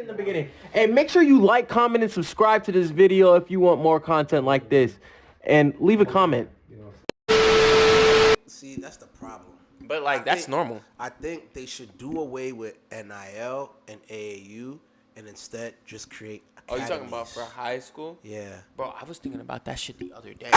the beginning. And make sure you like, comment, and subscribe to this video if you want more content like this. And leave a comment. See, that's the problem. But like that's normal. I think they should do away with NIL and AAU and instead just create academies. Oh, you talking about for high school? Yeah. Bro, I was thinking about that shit the other day.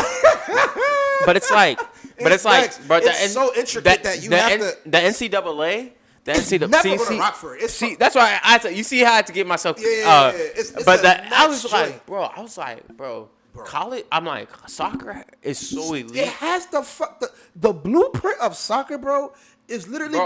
But it's like, bro, it's so intricate that you have to. The NCAA. The NCAA. Never gonna rock for it. See, that's why I had to. You see how I had to get myself. Yeah. It's but I was joint. like, bro. College. I'm like, soccer is so elite. It has the blueprint of soccer, bro. Is literally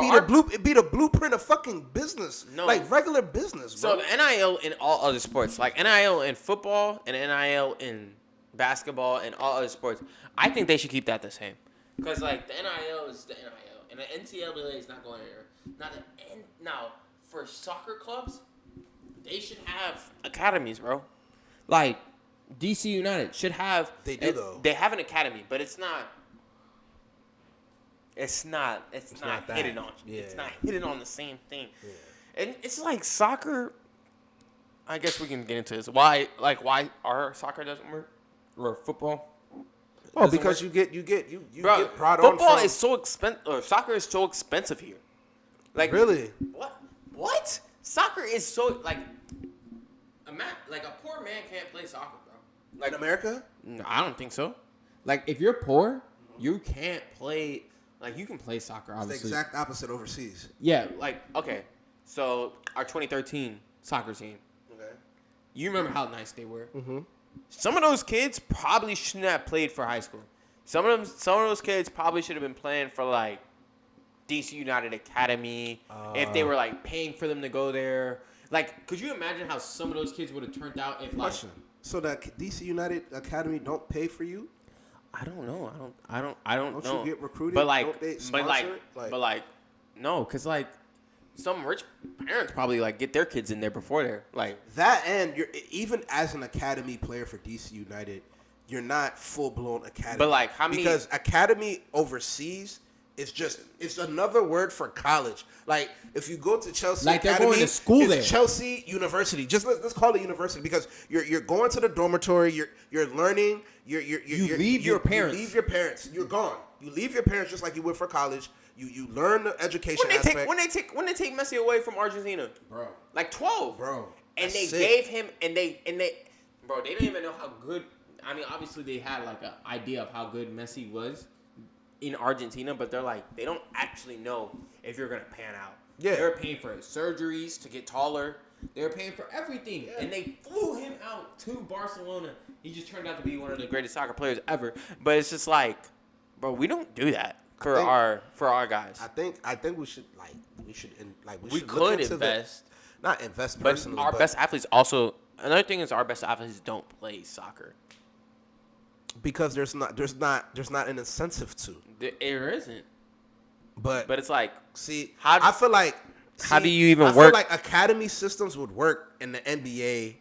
be the blueprint of fucking business, like regular business, bro. So the NIL in all other sports, like NIL in football and NIL in basketball and all other sports, I think they should keep that the same. Because like the NIL is the NIL, and the NCAA is not going there. Now for soccer clubs, they should have academies, bro. Like DC United should have. They do though. They have an academy, but it's not. It's not hitting on. Yeah. It's not hitting on the same thing. Yeah. And it's like soccer. I guess we can get into this. Why our soccer doesn't work or football? Oh, because you get brought on. Football from... is so expensive. Or soccer is so expensive here. Like really? What? Soccer is so like a poor man can't play soccer, bro. Like in America? No, I don't think so. Like if you're poor, you can't play. Like, you can play soccer, obviously. It's the exact opposite overseas. Yeah, like, okay. So, our 2013 soccer team. Okay. You remember how nice they were. Mm-hmm. Some of those kids probably shouldn't have played for high school. Some of those kids probably should have been playing for, like, DC United Academy. If they were, like, paying for them to go there. Like, could you imagine how some of those kids would have turned out if, like... Question. So, the DC United Academy don't pay for you? I don't know. I don't know. Don't you get recruited? But like, don't they sponsor it? No, cause like some rich parents probably like get their kids in there before they're like that. And you're even as an academy player for DC United, you're not full blown academy. But like how many? Because academy overseas is it's another word for college. Like if you go to Chelsea, like Academy, they're going to school it's there. Chelsea University. Just let's call it university because you're going to the dormitory. You're learning. You leave your parents. You leave your parents. You're gone. You leave your parents just like you would for college. You learn the education aspect. When they take Messi away from Argentina, bro, like 12, bro, and they gave him and they bro, they didn't even know how good. I mean, obviously they had like an idea of how good Messi was in Argentina, but they're like they don't actually know if you're gonna pan out. Yeah, they're paying for surgeries to get taller. They're paying for everything, and they flew him out to Barcelona. He just turned out to be one of the greatest soccer players ever. But it's just like, bro, we don't do that for our guys. I think we should could invest, not invest but personally. Our best athletes also. Another thing is our best athletes don't play soccer because there's not an incentive to. There isn't. But it's like, see, I feel like. How do you even work? I feel like academy systems would work in the NBA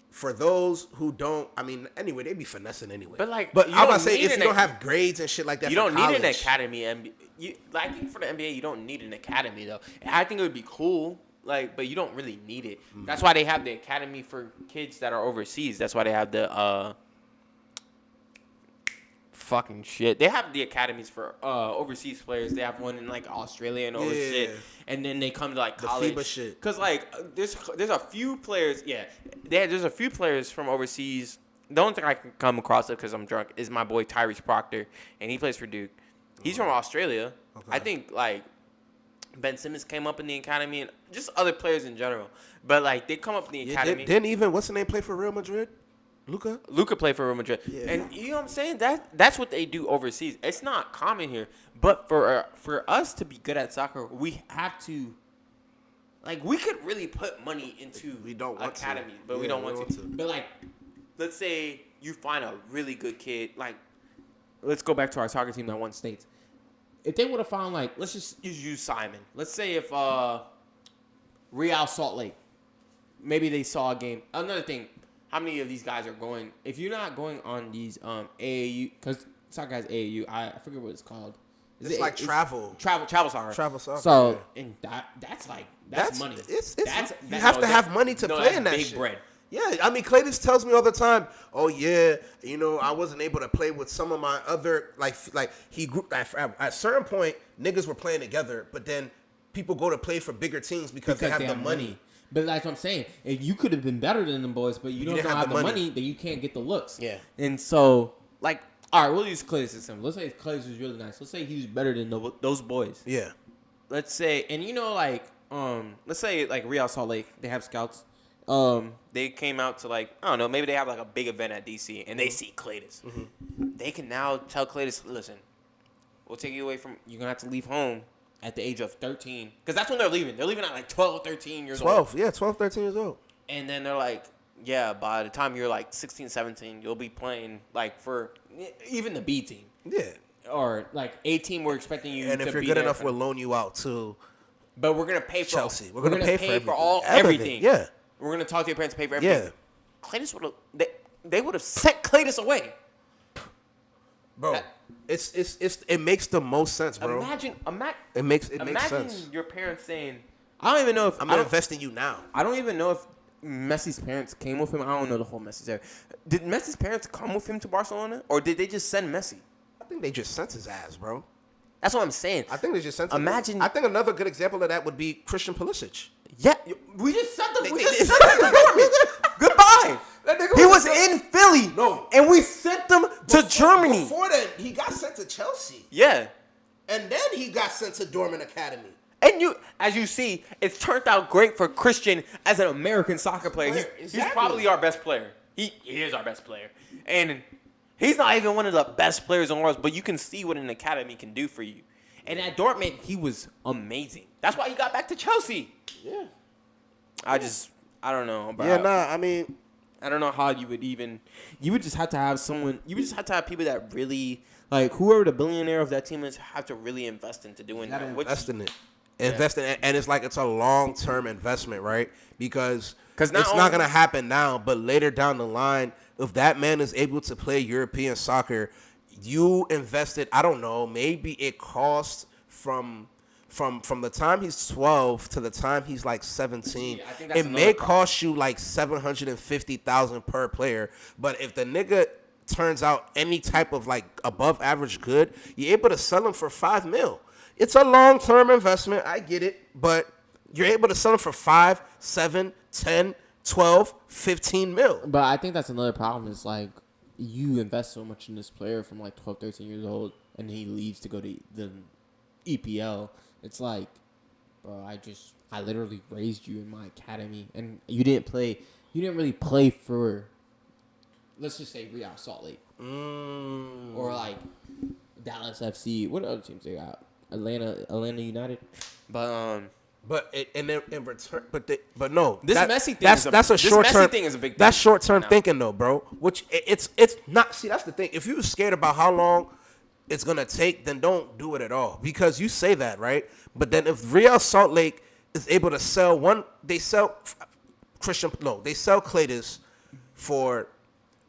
for those who don't. I mean, anyway, they be finessing anyway. But I'm about to say if you don't have grades and shit like that, you don't need an academy. I think for the NBA, you don't need an academy though. I think it would be cool, but you don't really need it. Mm-hmm. That's why they have the academy for kids that are overseas. That's why they have the fucking shit. They have the academies for overseas players. They have one in like Australia and all this shit. And then they come to like college. The FIBA shit. Cause like there's a few players. Yeah, there's a few players from overseas. The only thing I can come across it because I'm drunk is my boy Tyrese Proctor, and he plays for Duke. He's from Australia. Okay. I think like Ben Simmons came up in the academy and just other players in general. But like they come up in the academy. Didn't even what's the name play for Real Madrid? Luka played for Real Madrid. Yeah. And you know what I'm saying? That's what they do overseas. It's not common here. But for us to be good at soccer, we have to we could really put money into academies, but we don't want to. But like let's say you find a really good kid, like let's go back to our soccer team that won states. If they would have found let's just use Simon. Let's say if Real Salt Lake, maybe they saw a game. Another thing, how many of these guys are going? If you're not going on these AAU, because soccer has AAU, I forget what it's called. It's like travel soccer. Travel soccer. So and that's That's money. You have to have money to play in that big shit. Bread. Yeah, I mean, Clayton tells me all the time, oh, yeah, I wasn't able to play with some of my other, like he grew, at a certain point, niggas were playing together, but then people go to play for bigger teams because they have the money. But that's what I'm saying. If you could have been better than them boys, but you don't have the money, then you can't get the looks. Yeah. And so, like, all right, we'll use Clay's system. Let's say Clay's was really nice. Let's say he was better than those boys. Yeah. Let's say, and let's say, like, Real Salt Lake, they have scouts. They came out to, like, I don't know, maybe they have, like, a big event at DC, and they see Claytis. Mm-hmm. They can now tell Claytis, listen, we'll take you away from, you're going to have to leave home at the age of 13. Because that's when they're leaving. They're leaving at, like, 12, 13 years old. 12, 13 years old. And then they're like, yeah, by the time you're, like, 16, 17, you'll be playing, like, for even the B team. Yeah. Or, like, A team, we're expecting you to be And if you're good enough, we'll loan you out to But we're going to pay for Chelsea. We're going to pay for everything. Yeah. We're going to talk to your parents to pay for everything. Yeah. Claytis would have, they would have sent Claytis away. Bro, it makes the most sense, bro. It makes sense. Imagine your parents saying, I don't even know if I'm gonna invest in you now. I don't even know if Messi's parents came with him. I don't know the whole Messi story. Did Messi's parents come with him to Barcelona, or did they just send Messi? I think they just sent his ass, bro. That's what I'm saying. I think they just sent him. Imagine. I think another good example of that would be Christian Pulisic. Yeah, we just sent them. We just sent them to Dortmund. Goodbye. He was in Philly. No. And we sent them to Germany. Before that, he got sent to Chelsea. Yeah. And then he got sent to Dortmund Academy. And as you see, it's turned out great for Christian as an American soccer player. He's probably our best player. He is our best player. And he's not even one of the best players in the world, but you can see what an academy can do for you. And at Dortmund, he was amazing. That's why he got back to Chelsea. Yeah. I don't know. About, I mean, I don't know how you would just have to have someone, you would just have to have people that really, like, whoever the billionaire of that team is, have to really invest into doing that. Invest in it. Invest in it. And it's like it's a long-term investment, right? Because it's not going to happen now, but later down the line, if that man is able to play European soccer, you invested, I don't know, maybe it costs from the time he's 12 to the time he's like 17, it may cost you like $750,000 per player. But if the nigga turns out any type of like above average good, you're able to sell him for $5 million. It's a long term investment. I get it, but you're able to sell him for 5, 7, 10, 12, 15 million. But I think that's another problem. Is like you invest so much in this player from like 12, 13 years old, and he leaves to go to the EPL. It's like, bro, I literally raised you in my academy, and you didn't really play for, let's just say Real Salt Lake, or like Dallas FC. What other teams they got? Atlanta United, but in return, but no. This Messi thing. That's a short term thing. Is a big thing. That's short term thinking though, bro. Which it's not. See, that's the thing. If you're scared about how long it's gonna take, then don't do it at all. Because you say that, right? But then if Real Salt Lake is able to sell they sell Claytis for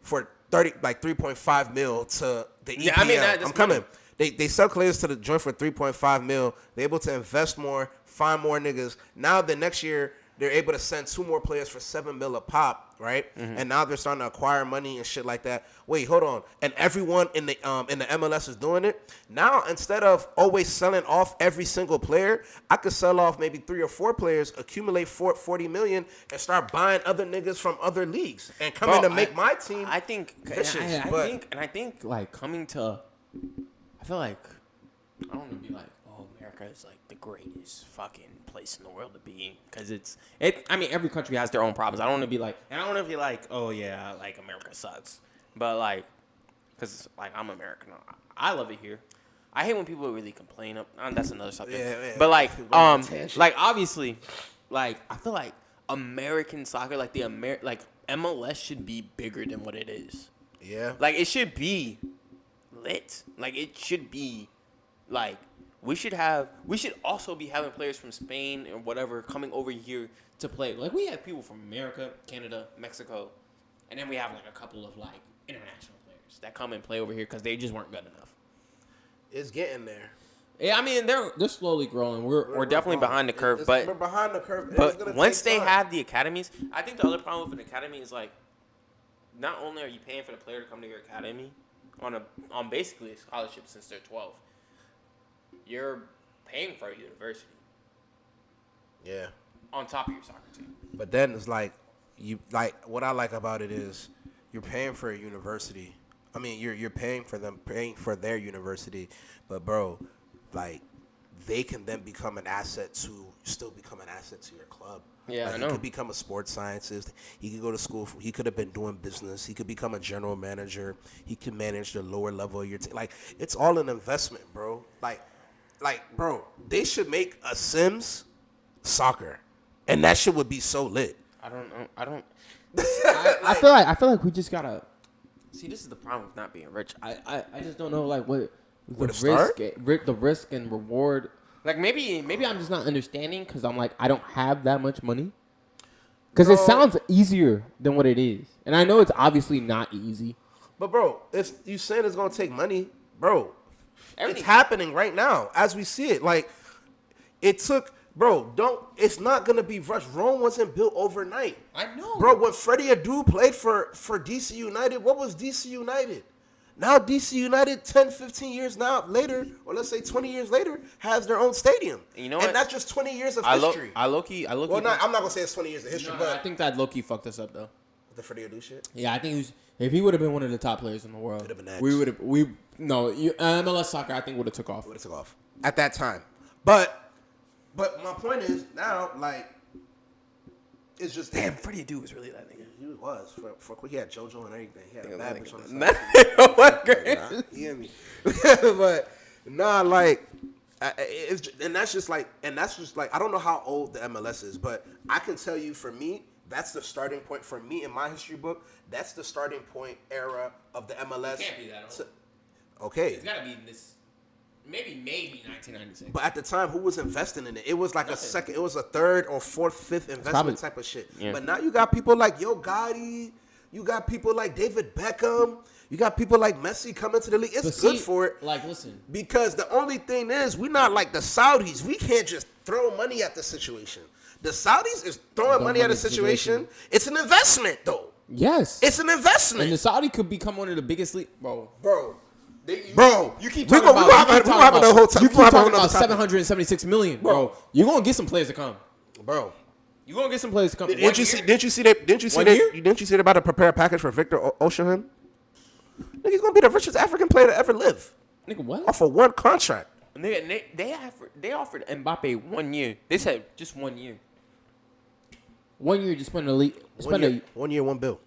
3.5 mil to the EPL. Yeah, I mean, I'm coming. They sell Claytis to the joint for 3.5 mil. They're able to invest more, find more niggas. Now the next year they're able to send 2 more players for 7 mil a pop, right? Mm-hmm. And now they're starting to acquire money and shit like that. Wait, hold on. And everyone in the MLS is doing it. Now instead of always selling off every single player, I could sell off maybe 3 or 4 players, accumulate 40 million, and start buying other niggas from other leagues and come in to make my team. I think like coming to. I feel like I don't want to be like, oh, America is like the greatest fucking place in the world to be in, because I mean, every country has their own problems. I don't want to be like, and I don't want to be like, oh yeah, like America sucks, but like, because like I'm American, I love it here. I hate when people really complain. That's another subject. Yeah. But like, like obviously, like I feel like American soccer, like like MLS should be bigger than what it is. Yeah. Like it should be lit. Like it should be like we should also be having players from Spain or whatever coming over here to play. Like we have people from America, Canada, Mexico, and then we have like a couple of like international players that come and play over here because they just weren't good enough. It's getting there. Yeah, I mean they're slowly growing. We're definitely behind the curve, but we're behind the curve. But once they have the academies, I think the other problem with an academy is like, not only are you paying for the player to come to your academy on basically a scholarship since they're 12, you're paying for a university. Yeah. On top of your soccer team. But then it's like what I like about it is you're paying for a university. I mean, you're paying for their university, but bro, like they can then become an asset to your club. Yeah, like, I know. He could become a sports scientist. He could go to school. He could have been doing business. He could become a general manager. He could manage the lower level of your team. Like, it's all an investment, bro. Like, bro, they should make a Sims soccer, and that shit would be so lit. I don't know. I feel like we just gotta See, this is the problem with not being rich. I just don't know like what Where to start? the risk and reward. Like maybe I'm just not understanding because I'm like I don't have that much money. Because it sounds easier than what it is, and I know it's obviously not easy. But bro, if you saying it's gonna take money, bro, it's happening right now as we see it. Like it took, bro. It's not gonna be rushed. Rome wasn't built overnight. I know, bro. When Freddie Adu played for DC United, what was DC United? Now DC United 10, 15 years later, or let's say 20 years later, has their own stadium. You know and what? that's just 20 years of history. I low-key. Well, I'm not gonna say it's 20 years of history, but I think that low-key fucked us up though. the Freddie Adu shit. Yeah, I think if he would have been one of the top players in the world, Could have been next. MLS soccer I think would have took off. Would have took off at that time. But my point is now, like, it's just Damn, Freddie Adu was really that nigga. He was for quick. He had JoJo and everything. He had a bad bitch on the Not- side. What great? Nah, you hear me? But nah, like, that's just like I don't know how old the MLS is, but I can tell you for me, that's the starting point for me in my history book. That's the starting point era of the MLS. It can't be that old. Okay. It's gotta be in this. Maybe 1996. But at the time, who was investing in it? It was like it was a third or fourth, fifth investment type of shit. Yeah. But now you got people like Yo Gotti, you got people like David Beckham, you got people like Messi coming to the league. It's good for it. Like, listen. Because the only thing is, we're not like the Saudis. We can't just throw money at the situation. The Saudis is throwing money at a situation. It's an investment, though. Yes. It's an investment. And the Saudi could become one of the biggest league. Bro, you keep talking about You keep talking about 776 million, bro. You're gonna get some players to come, bro. You're gonna get some players to come. Didn't you see they about to prepare a package for Victor Osimhen? Nigga, he's gonna be the richest African player to ever live. Nigga, what? Off of one contract. They offered Mbappe 1 year. They said just 1 year. 1 year, just spend the league. 1 year, 1 bill.